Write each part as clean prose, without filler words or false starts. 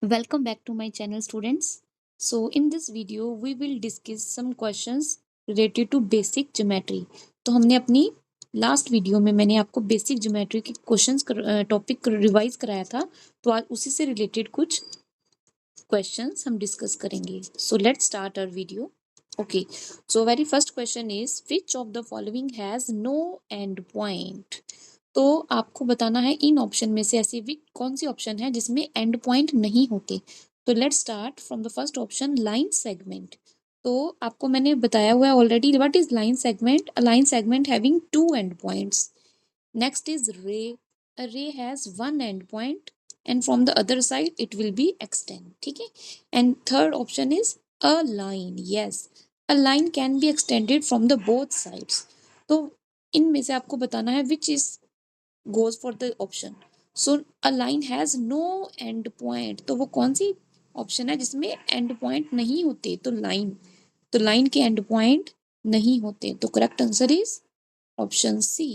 Welcome back to my channel, students. So in this video we will discuss some questions related to basic geometry. तो हमने अपनी last video में मैंने आपको basic geometry के questions topic revise कराया था, तो आज उसी से रिलेटेड कुछ क्वेश्चंस हम डिस्कस करेंगे. So let's start our video. Okay, so very first question is which of the following has no end point. तो आपको बताना है इन ऑप्शन में से ऐसी कौन सी ऑप्शन है जिसमें एंड पॉइंट नहीं होते. तो let's start from the first option, line segment. तो आपको मैंने बताया हुआ है already what is line segment. A line segment having two end points. Next is ray. A ray has one end point and from the other side it will be extend. ठीक है. And third option is a line. Yes, a line can be extended from the both sides. तो इनमें से आपको बताना है which is goes for the option. So a line has no end point. तो वो कौन सी ऑप्शन है जिसमें एंड पॉइंट नहीं होते. तो लाइन के एंड पॉइंट नहीं होते. तो correct answer is option C.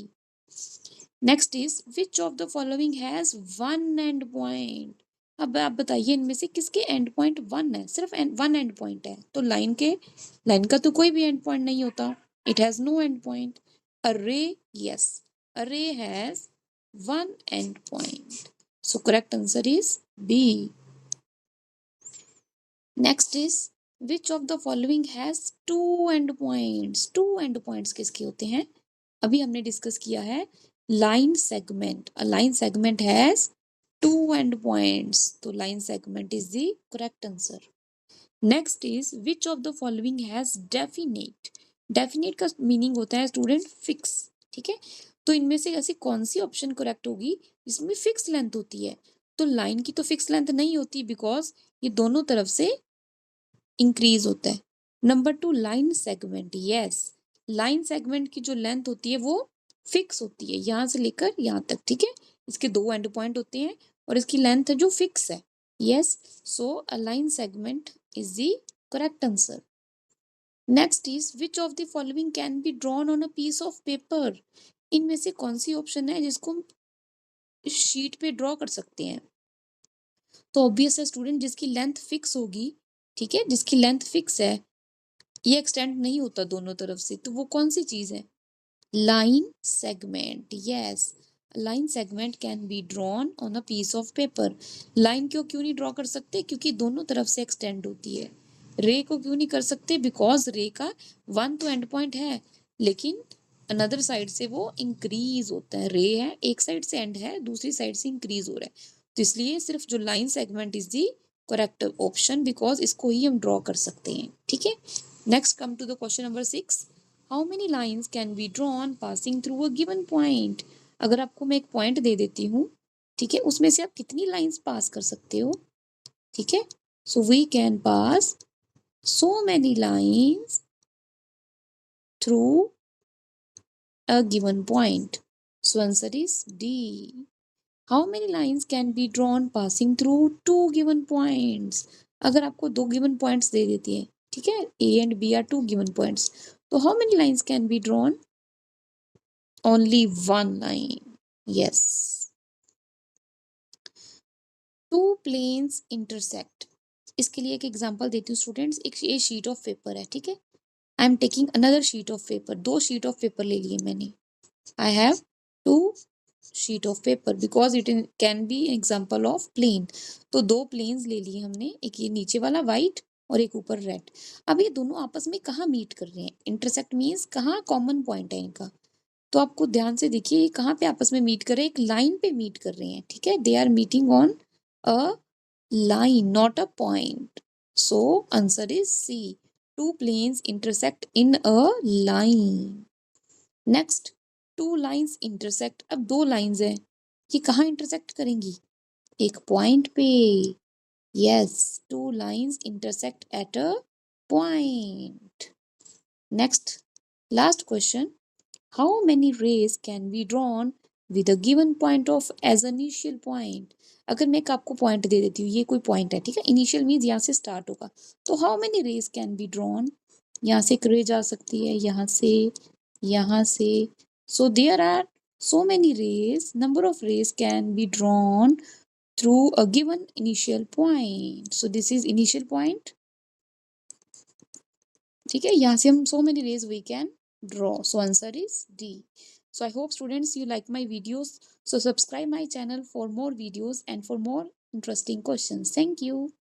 Next is which of the following has one end point. अब आप बताइए इनमें से किसके एंड पॉइंट वन है, सिर्फ वन एंड पॉइंट है. तो लाइन का तो कोई भी एंड पॉइंट नहीं होता. It has no end point. A ray yes, a ray has one end point. So correct answer is B. Next is which of the following has two end points. Two end points किसके होते हैं. अभी हमने discuss किया है line segment. A line segment has two end points. So line segment is the correct answer. Next is which of the following has definite. Definite का meaning होता है स्टूडेंट फिक्स. ठीक है. तो इनमें से ऐसी कौन सी ऑप्शन करेक्ट होगी जिसमें फिक्स लेंथ होती है. तो लाइन की तो फिक्स लेंथ नहीं होती बिकॉज ये दोनों तरफ से इंक्रीज होता है. Number two, line segment. Yes, line segment की जो लेंथ होती है वो फिक्स होती है यहाँ से लेकर यहाँ तक. ठीक है. इसके दो एंड पॉइंट होते हैं और इसकी लेंथ है जो फिक्स है. Yes, so a line segment is the correct answer. Next is which of the following can be drawn on a piece of paper. इनमें से कौन सी ऑप्शन है जिसको हम शीट पे ड्रॉ कर सकते हैं. तो ऑब्वियस है स्टूडेंट, जिसकी लेंथ फिक्स होगी. ठीक है, जिसकी लेंथ फिक्स है, ये एक्सटेंड नहीं होता दोनों तरफ से, तो वो कौन सी चीज है. Line segment. Yes, line segment can be drawn on a piece of paper. Line क्यों नहीं ड्रॉ कर सकते, क्योंकि दोनों तरफ से एक्सटेंड होती है. रे को क्यों नहीं कर सकते, बिकॉज रे का वन तो एंड पॉइंट है लेकिन अनदर साइड से वो इंक्रीज होता है. रे है एक साइड से एंड है, दूसरी साइड से इंक्रीज हो रहा है. तो इसलिए सिर्फ जो line segment is the correct option, because इसको ही हम ड्रॉ कर सकते हैं. ठीक है. Next come to the question number 6. How many lines can be drawn passing through a given point. अगर आपको मैं एक पॉइंट दे देती हूँ, ठीक है, उसमें से आप कितनी लाइन्स पास कर सकते हो. ठीक है. So we can pass so many lines through a given point. So answer is D. How many lines can be drawn passing through two given points. अगर आपको दो given points दे देती है, ठीक है, A and B are two given points, तो how many lines can be drawn. Only one line. Yes. Two planes intersect. इसके लिए एक एग्जांपल देती हूँ स्टूडेंट्स. एक ये शीट ऑफ पेपर है. ठीक है. I am taking another sheet of paper. दो शीट ऑफ पेपर ले लिए मैंने. I have two sheet of paper because it can be example of plane. तो दो प्लेन्स ले लिए हमने, एक ये नीचे वाला वाइट और एक ऊपर रेड. अब ये दोनों आपस में कहाँ मीट कर रहे हैं. इंटरसेक्ट मीन्स कहाँ कॉमन पॉइंट है इनका. तो आपको ध्यान से देखिए ये कहाँ पे आपस में मीट कर रहे हैं. एक लाइन पे मीट कर रहे हैं. ठीक है. They are meeting on a line, not a point. So answer is C. Two planes intersect in a line. Next, two lines intersect. अब दो lines है, ये कहाँ intersect करेंगी. एक point पे. Yes, two lines intersect at a point. Next, last question. How many rays can be drawn with a given point of as an initial point. अगर मैं एक आपको पॉइंट दे देती हूँ, ये कोई पॉइंट है. ठीक है. इनिशियल मीन्स यहाँ से स्टार्ट होगा. तो how many rays can be drawn. यहाँ से एक रे जा सकती है, यहाँ से. So there are so many rays. Number of rays can be drawn through a given initial point. So this is initial point. ठीक है, यहाँ से हम so many ways we can draw. So answer is D. So I hope students you like my videos. So subscribe my channel for more videos and for more interesting questions. Thank you.